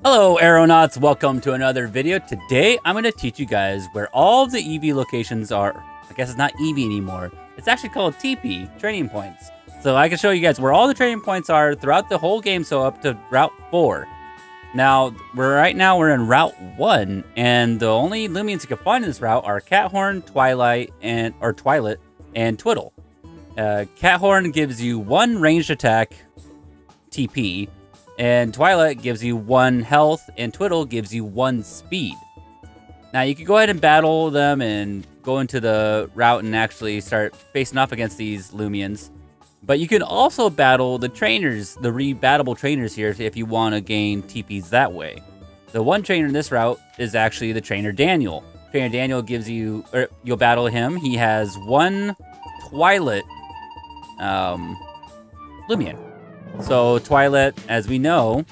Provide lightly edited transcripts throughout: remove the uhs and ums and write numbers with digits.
Hello Aeronauts, welcome to another video. Today I'm going to teach you guys where all of the EV locations are. I guess it's not EV anymore. It's actually called TP, training points. So I can show you guys where all the training points are throughout the whole game, so up to Route 4. Now, right now we're in Route 1, and the only Loomians you can find in this route are Cathorn, Twilight, and Twiddle. Cathorn gives you 1 ranged attack, TP, and Twilight gives you 1 health, and Twiddle gives you 1 speed. Now, you can go ahead and battle them and go into the route and actually start facing off against these Loomians. But you can also battle the trainers, the rebattable trainers here, if you want to gain TPs that way. The one trainer in this route is actually the trainer Daniel. Trainer Daniel gives you, or you'll battle him. He has 1 Twilight Loomian. So Twilight, as we know,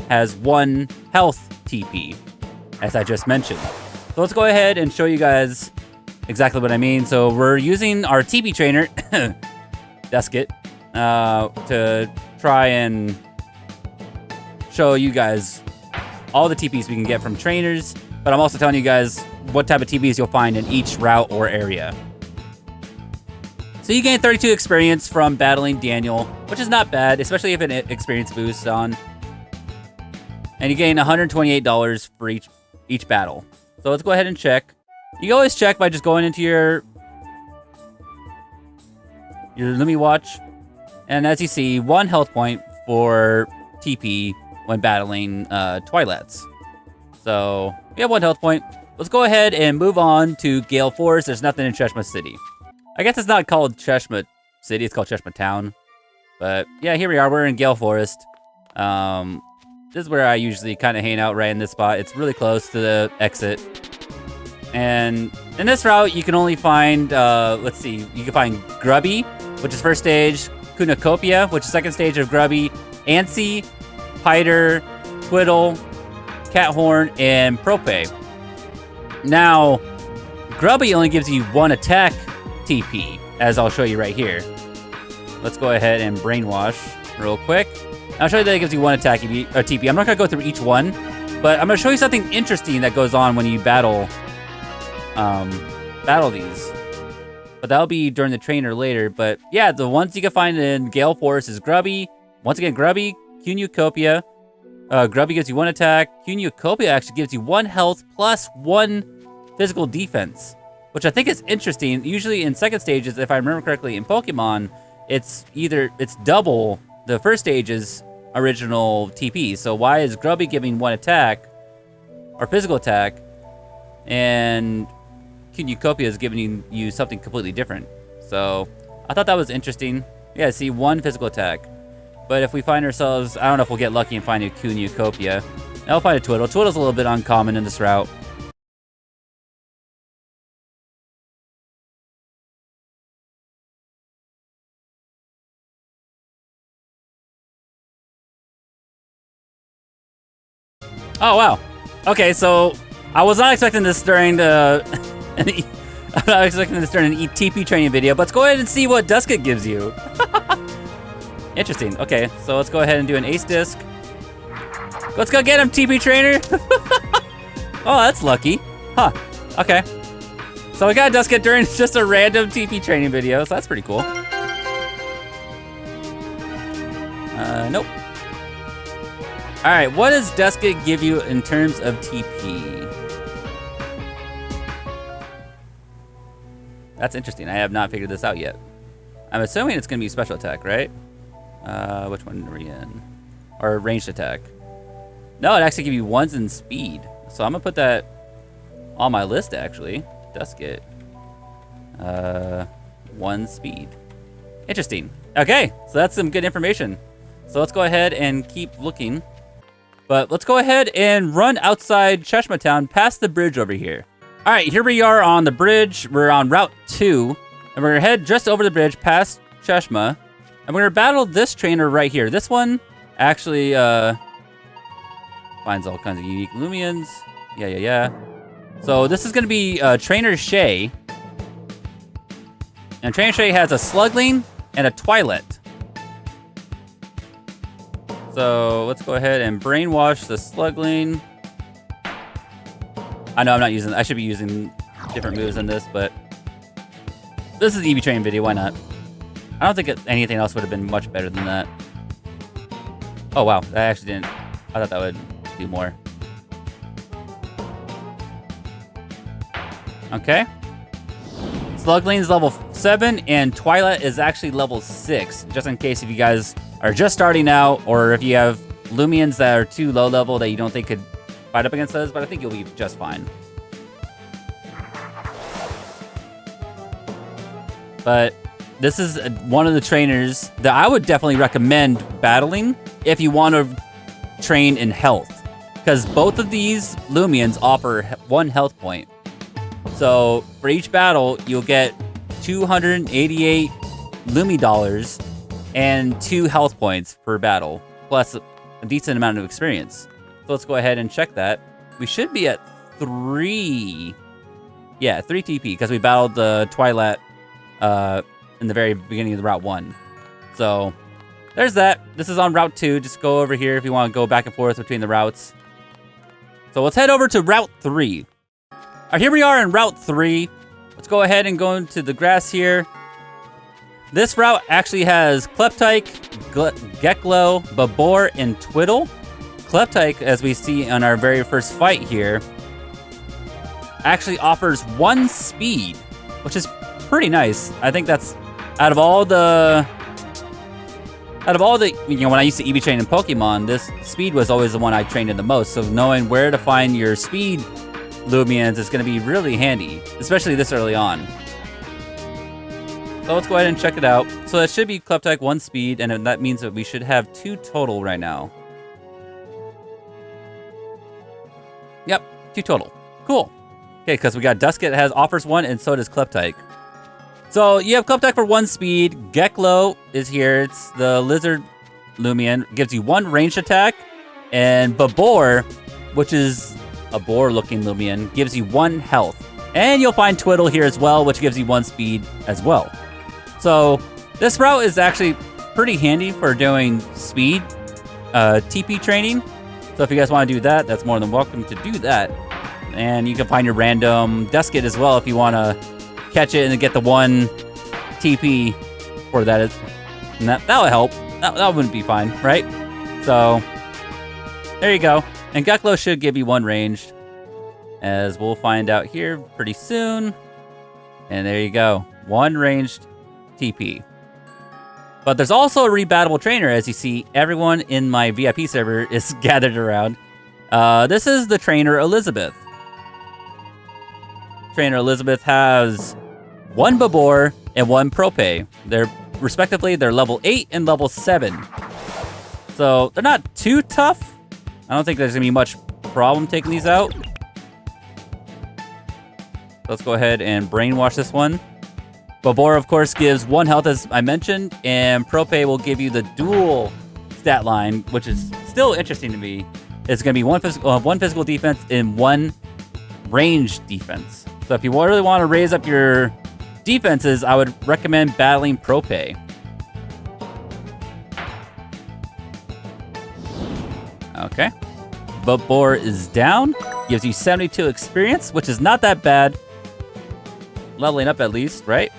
has 1 health TP, as I just mentioned. So let's go ahead and show you guys exactly what I mean. So we're using our TP trainer, Deskit, to try and show you guys all the TPs we can get from trainers, but I'm also telling you guys what type of TPs you'll find in each route or area. So you gain 32 experience from battling Daniel, which is not bad, especially if an experience boost on. And you gain $128 for each battle. So let's go ahead and check. You can always check by just going into your Lumi watch. And as you see, 1 health point for TP when battling Twilights. So we have 1 health point. Let's go ahead and move on to Gale Forest. There's nothing in Cheshma City. I guess it's not called Cheshma City, it's called Cheshma Town. But yeah, here we are, we're in Gale Forest. This is where I usually kind of hang out, right in this spot. It's really close to the exit. And in this route, you can only find, let's see, you can find Grubby, which is first stage, Cornucopia, which is second stage of Grubby, Antsy, Piter, Twiddle, Cathorn, and Prope. Now, Grubby only gives you 1 attack TP, as I'll show you right here. Let's go ahead and brainwash real quick. I'll show you that it gives you 1 attack TP. I'm not going to go through each one, but I'm going to show you something interesting that goes on when you battle these. But that'll be during the trainer later. But yeah, the ones you can find in Gale Forest is Grubby. Once again, Grubby, Cornucopia. Grubby gives you 1 attack. Cornucopia actually gives you 1 health plus 1 physical defense, which I think is interesting. Usually in second stages, if I remember correctly, in Pokemon, it's double the first stage's original TP. So why is Grubby giving 1 attack, or physical attack, and Cornucopia is giving you something completely different? So I thought that was interesting. Yeah, see, 1 physical attack. But if we find ourselves, I don't know if we'll get lucky and find a Cornucopia. I'll find a Twiddle. Twiddle's a little bit uncommon in this route. Oh, wow. Okay, so I was not expecting this during the... I'm not expecting this during an TP training video, but let's go ahead and see what Deskit gives you. Interesting. Okay, so let's go ahead and do an ace disc. Let's go get him, TP trainer. Oh, that's lucky. Huh. Okay. So we got Deskit during just a random TP training video, so that's pretty cool. Nope. All right, what does Deskit give you in terms of TP? That's interesting. I have not figured this out yet. I'm assuming it's going to be special attack, right? Which one are we in? Or ranged attack? No, it actually gives you 1s in speed. So I'm going to put that on my list, actually. Deskit. 1 speed. Interesting. Okay, so that's some good information. So let's go ahead and keep looking. But let's go ahead and run outside Cheshma Town past the bridge over here. All right, here we are on the bridge. We're on Route 2. And we're going to head just over the bridge past Cheshma. And we're going to battle this trainer right here. This one actually finds all kinds of unique Loomians. Yeah. So this is going to be Trainer Shay. And Trainer Shay has a Slugling and a Twilight. So let's go ahead and brainwash the Slugling. I know I'm not using, I should be using different moves in this, but this is the EV Train video, why not? I don't think anything else would have been much better than that. Oh wow, that actually didn't, I thought that would do more. Okay. Slugling is level 7, and Twilight is actually level 6, just in case if you guys are just starting out, or if you have Loomians that are too low level that you don't think could fight up against those, but I think you'll be just fine. But this is one of the trainers that I would definitely recommend battling if you want to train in health, because both of these Loomians offer 1 health point. So for each battle, you'll get 288 Lumi dollars and 2 health points per battle, plus a decent amount of experience. So let's go ahead and check that. We should be at 3. Yeah, 3 TP, because we battled the Twilight in the very beginning of the Route 1. So there's that. This is on Route 2. Just go over here if you want to go back and forth between the routes. So let's head over to Route 3. All right, here we are in Route 3. Let's go ahead and go into the grass here. This route actually has Kleptyke, Geklo, Babor, and Twiddle. Kleptyke, as we see on our very first fight here, actually offers 1 speed, which is pretty nice. I think that's out of all the, you know, when I used to EV train in Pokemon, this speed was always the one I trained in the most. So knowing where to find your speed Loomians is going to be really handy, especially this early on. So let's go ahead and check it out. So that should be Kleptyke 1 speed, and that means that we should have 2 total right now. Yep, 2 total. Cool. Okay, because we got Dusket offers 1, and so does Kleptyke. So you have Kleptyke for 1 speed. Geklo is here. It's the Lizard Loomian. Gives you 1 ranged attack. And Babor, which is a boar-looking Loomian, gives you 1 health. And you'll find Twiddle here as well, which gives you 1 speed as well. So this route is actually pretty handy for doing speed TP training. So if you guys want to do that, that's more than welcome to do that. And you can find your random Dusket as well if you want to catch it and get the 1 TP for that. And that'll help. That wouldn't be fine, right? So there you go. And Geklo should give you 1 ranged, as we'll find out here pretty soon. And there you go. 1 ranged TP. But there's also a rebattable trainer, as you see. Everyone in my VIP server is gathered around. This is the trainer Elizabeth. Trainer Elizabeth has 1 Babor and 1 Prope. They're respectively, they're level 8 and level 7. So they're not too tough. I don't think there's gonna be much problem taking these out. Let's go ahead and brainwash this one. Babor, of course, gives 1 health, as I mentioned, and Prope will give you the dual stat line, which is still interesting to me. It's gonna be 1 physical defense and 1 ranged defense. So if you really want to raise up your defenses, I would recommend battling Prope. Okay. Babor is down. Gives you 72 experience, which is not that bad. Leveling up at least, right?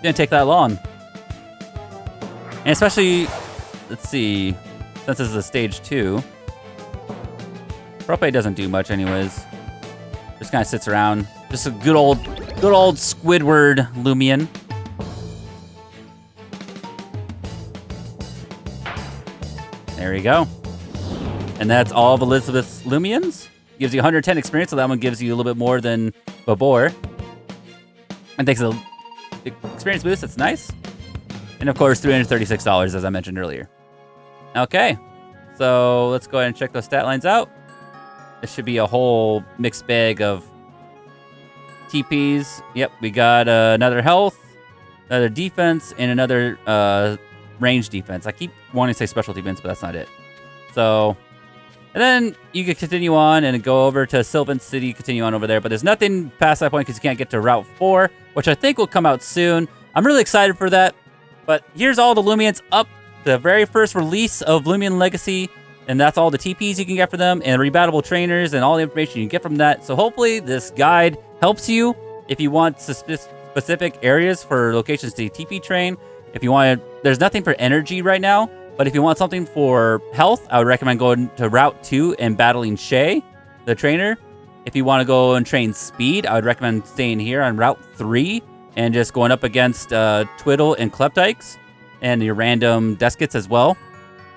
Didn't take that long. And especially, let's see, since this is a stage 2, Prope doesn't do much anyways. Just kind of sits around. Just a good old Squidward Loomian. There we go. And that's all of Elizabeth's Loomians. Gives you 110 experience, so that one gives you a little bit more than Babor. And takes a experience boost, that's nice. And of course, $336, as I mentioned earlier. Okay, so let's go ahead and check those stat lines out. This should be a whole mixed bag of TPs. Yep, we got another health, another defense, and another range defense. I keep wanting to say special defense, but that's not it. So, and then you can continue on and go over to Sylvan City, continue on over there. But there's nothing past that point because you can't get to Route 4, which I think will come out soon. I'm really excited for that. But here's all the Loomians up the very first release of Loomian Legacy, and that's all the TPs you can get for them, and rebattable trainers, and all the information you get from that. So hopefully this guide helps you if you want specific areas for locations to TP train. If you want to, there's nothing for energy right now, but if you want something for health, I would recommend going to Route 2 and battling Shay, the trainer. If you want to go and train speed, I would recommend staying here on Route 3 and just going up against Twiddle and Kleptykes and your random Deskets as well.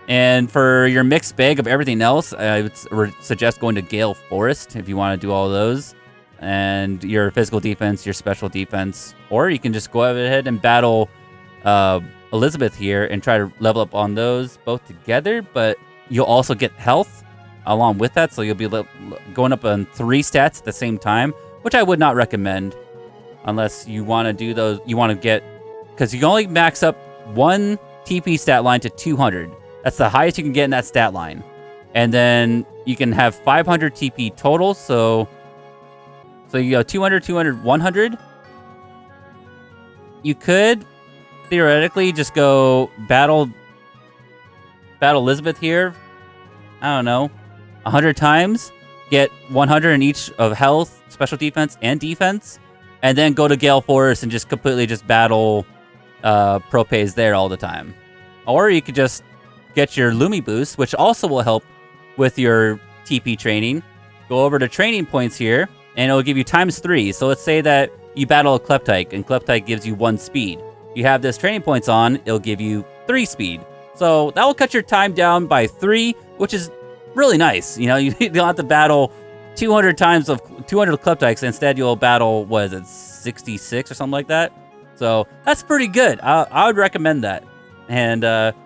And for your mixed bag of everything else, I would suggest going to Gale Forest if you want to do all those. And your physical defense, your special defense. Or you can just go ahead and battle Elizabeth here and try to level up on those both together. But you'll also get health along with that. So you'll be going up on 3 stats at the same time, which I would not recommend unless you want to do those. You want to get, because you can only max up 1 TP stat line to 200. That's the highest you can get in that stat line. And then you can have 500 TP total. So you go 200, 200, 100. You could theoretically just go battle Elizabeth here. I don't know, 100 times. Get 100 in each of health, special defense, and defense. And then go to Gale Forest and just completely just battle Propays there all the time. Or you could just get your Lumi boost, which also will help with your TP training. Go over to training points here, and it'll give you ×3. So let's say that you battle a Kleptyke, and Kleptyke gives you 1 speed. You have this training points on, it'll give you 3 speed. So that will cut your time down by 3, which is really nice. You know, you don't have to battle 200 times of 200 Kleptykes. Instead, you'll battle, what is it, 66 or something like that? So that's pretty good. I would recommend that. And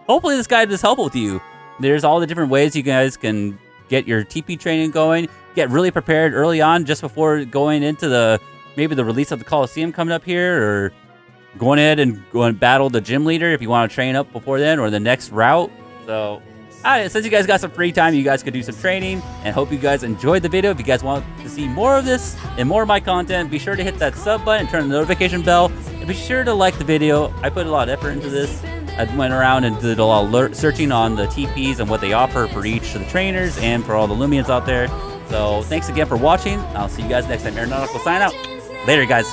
hopefully this guide is helpful to you. There's all the different ways you guys can get your TP training going, get really prepared early on just before going into maybe the release of the Coliseum coming up here, or going ahead and go and battle the gym leader if you want to train up before then, or the next route. So since you guys got some free time, you guys could do some training, and hope you guys enjoyed the video. If you guys want to see more of this and more of my content, be sure to hit that sub button and turn the notification bell, and be sure to like the video. I put a lot of effort into this. I went around and did a lot of searching on the TPs and what they offer for each of the trainers and for all the Loomians out there. So thanks again for watching. I'll see you guys next time. Aaronautical sign out. Later, guys.